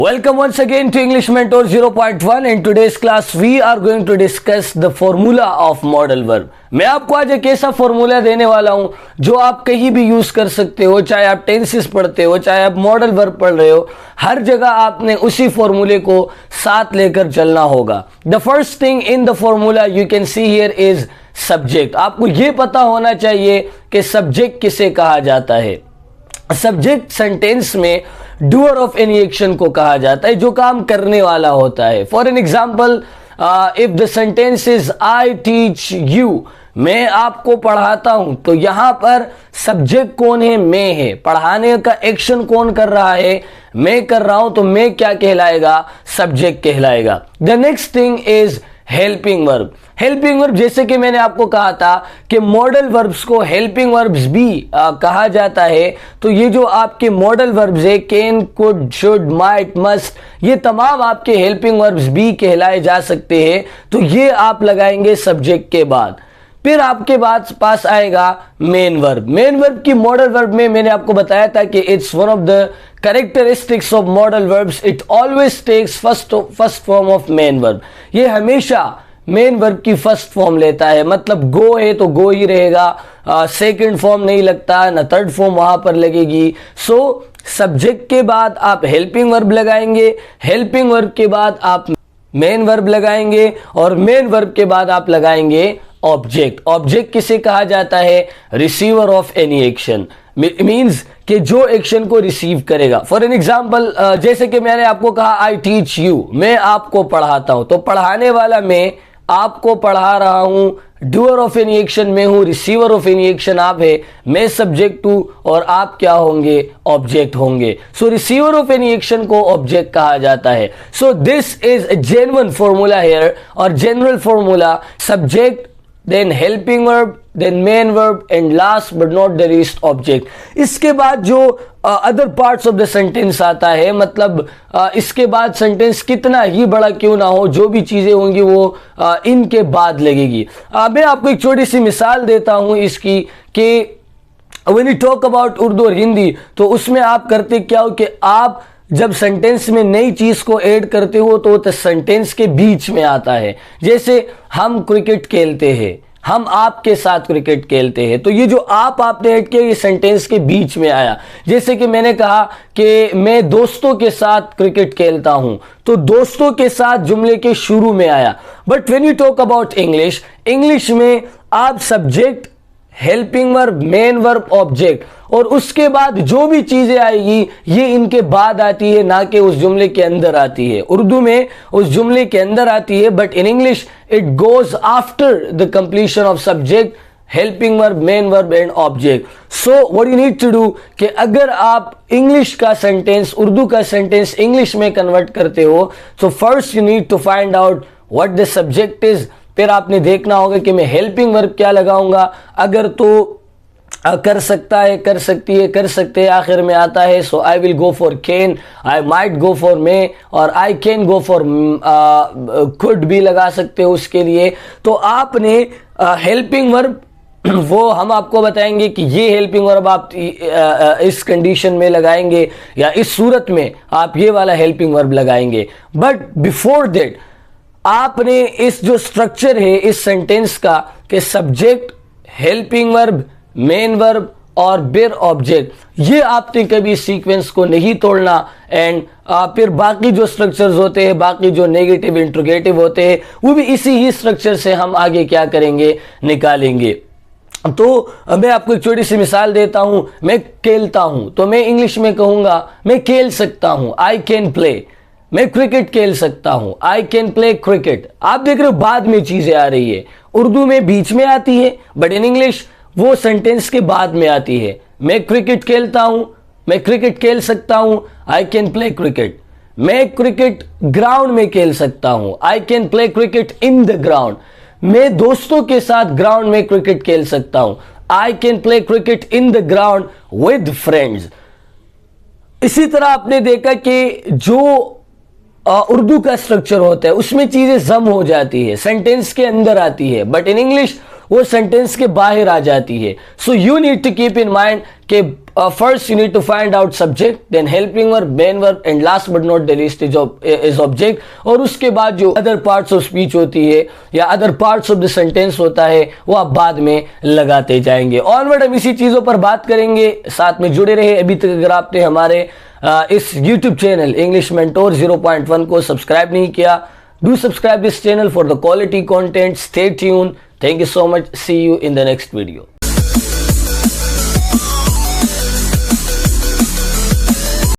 Welcome once again to English Mentor 0.1. In today's class we are going to discuss the formula of modal verb. मैं आपको आज एक ऐसा formula देने वाला हूं जो आप कहीं भी यूज कर सकते हो, चाहे आप टेंसेस पढ़ते हो, चाहे आप मॉडल वर्ब पढ़ रहे हो, हर जगह आपने उसी फॉर्मूले को साथ लेकर चलना होगा. The first thing in the formula you can see here is subject. आपको यह पता होना चाहिए कि सब्जेक्ट किसे कहा जाता है. सब्जेक्ट सेंटेंस में डूअर ऑफ एनी एक्शन को कहा जाता है, जो काम करने वाला होता है. For an example, if the sentence is I teach you, मैं आपको पढ़ाता हूं, तो यहां पर सब्जेक्ट कौन है? मैं है. पढ़ाने का एक्शन कौन कर रहा है? मैं कर रहा हूं, तो मैं क्या कहलाएगा? सब्जेक्ट कहलाएगा. The next thing is helping verb. Helping verb, जैसे कि मैंने आपको कहा था कि मॉडल वर्ब्स को हेल्पिंग वर्ब्स भी कहा जाता है. तो ये जो आपके मॉडल वर्ब्स है, can, could, should, might, must, ये तमाम आपके हेल्पिंग वर्ब्स भी कहलाए जा सकते हैं. तो ये आप लगाएंगे सब्जेक्ट के बाद. फिर आपके पास आएगा मेन वर्ब. मेन वर्ब की मॉडल वर्ब में मैंने आपको बताया था कि it's one of the characteristics of modal verbs, it always takes first form of main verb. ये हमेशा मेन वर्ब की फर्स्ट फॉर्म लेता है. मतलब गो है तो गो ही रहेगा, सेकंड फॉर्म नहीं लगता, ना थर्ड फॉर्म वहां पर लगेगी. सो सब्जेक्ट के बाद आप हेल्पिंग वर्ब लगाएंगे, हेल्पिंग वर्ब के बाद आप मेन वर्ब लगाएंगे, और मेन वर्ब के बाद आप लगाएंगे ऑब्जेक्ट. ऑब्जेक्ट किसे कहा जाता है? Receiver of any action. Means कि जो एक्शन को रिसीव करेगा. फॉर एन एग्जाम्पल, जैसे कि मैंने आपको कहा आई टीच यू, मैं आपको पढ़ाता हूं, तो पढ़ाने वाला मैं, आपको पढ़ा रहा हूं, डूअर ऑफ एनी एक्शन मैं हूं, रिसीवर ऑफ एनी एक्शन आप है, मैं सब्जेक्ट हूं और आप क्या होंगे? ऑब्जेक्ट होंगे. So receiver of any action को ऑब्जेक्ट कहा जाता है. So this is a genuine formula here, और general formula subject, then helping verb, then main verb, and last but not the least object. इसके बाद जो other parts of the sentence आता है, मतलब इसके बाद सेंटेंस कितना ही बड़ा क्यों ना हो, जो भी चीजें होंगी वो इनके बाद लगेगी. मैं आपको एक छोटी सी मिसाल देता हूं इसकी, कि when you talk about Urdu और हिंदी, तो उसमें आप करते क्या हो कि आप जब सेंटेंस में नई चीज को ऐड करते हो तो सेंटेंस के बीच में आता है. जैसे हम क्रिकेट खेलते हैं, हम आपके साथ क्रिकेट खेलते हैं, तो ये जो आप आपने ऐड किया, ये सेंटेंस के बीच में आया. जैसे कि मैंने कहा कि मैं दोस्तों के साथ क्रिकेट खेलता हूं, तो दोस्तों के साथ जुमले के शुरू में आया. But when you talk about English, English में आप subject, helping verb, main verb, object, और उसके बाद जो भी चीजें आएगी ये इनके बाद आती है, ना कि उस जुमले के अंदर आती है. उर्दू में उस जुमले के अंदर आती है, but in English it goes after the completion of subject, helping verb, main verb and object. So what you need to do कि अगर आप इंग्लिश का सेंटेंस, उर्दू का सेंटेंस इंग्लिश में कन्वर्ट करते हो, तो first you need to find out what the subject is. फिर आपने देखना होगा कि मैं हेल्पिंग वर्ब क्या लगाऊंगा. अगर तो कर सकता है, कर सकती है, कर सकते हैं आखिर में आता है, so I will go for can, I might go for may, और I can go for could भी लगा सकते हो उसके लिए. तो आपने हेल्पिंग वर्ब, वो हम आपको बताएंगे कि ये हेल्पिंग वर्ब आप इस कंडीशन में लगाएंगे, या इस सूरत में आप ये वाला हेल्पिंग वर्ब लगाएंगे. बट बिफोर दैट आपने इस जो स्ट्रक्चर है इस सेंटेंस का, कि subject, helping verb, main verb और फिर ऑब्जेक्ट, ये आपने कभी सीक्वेंस को नहीं तोड़ना. एंड फिर बाकी जो स्ट्रक्चर्स होते हैं, बाकी जो नेगेटिव इंट्रोगेटिव होते हैं, वो भी इसी ही स्ट्रक्चर से हम आगे क्या करेंगे? निकालेंगे. तो मैं आपको एक छोटी सी मिसाल देता हूं. मैं खेलता हूं, तो मैं इंग्लिश में कहूंगा मैं खेल सकता हूं, आई कैन प्ले. मैं क्रिकेट खेल सकता हूं, आई कैन प्ले क्रिकेट. आप देख रहे हो बाद में चीजें आ रही है. उर्दू में बीच में आती है, बट इन इंग्लिश वो सेंटेंस के बाद में आती है. मैं क्रिकेट खेलता हूं, मैं क्रिकेट खेल सकता हूं, आई कैन प्ले क्रिकेट. मैं क्रिकेट ग्राउंड में खेल सकता हूं, I can play cricket in the ground. मैं दोस्तों के साथ ग्राउंड में क्रिकेट खेल सकता हूं, I can play cricket in the ground with friends. इसी तरह आपने देखा कि जो उर्दू का स्ट्रक्चर होता है उसमें चीजें जम हो जाती है, सेंटेंस के अंदर आती है, बट इन इंग्लिश वो सेंटेंस के बाहर आ जाती है. So you need to keep in mind कि first you need to find out subject, then helping verb, main verb and last but not the least is object. और उसके बाद जो other parts of speech होती है या other parts of the sentence होता है वो आप बाद में लगाते जाएंगे. ऑनवर्ड हम इसी चीज़ों पर बात करेंगे, साथ में जुड़े रहे. अभी तक अगर आपने हमारे इस YouTube चैनल इंग्लिश मेंटोर 0.1 को सब्सक्राइब नहीं किया, do subscribe this channel for the quality content. Stay tuned. Thank you so much. See you in the next video.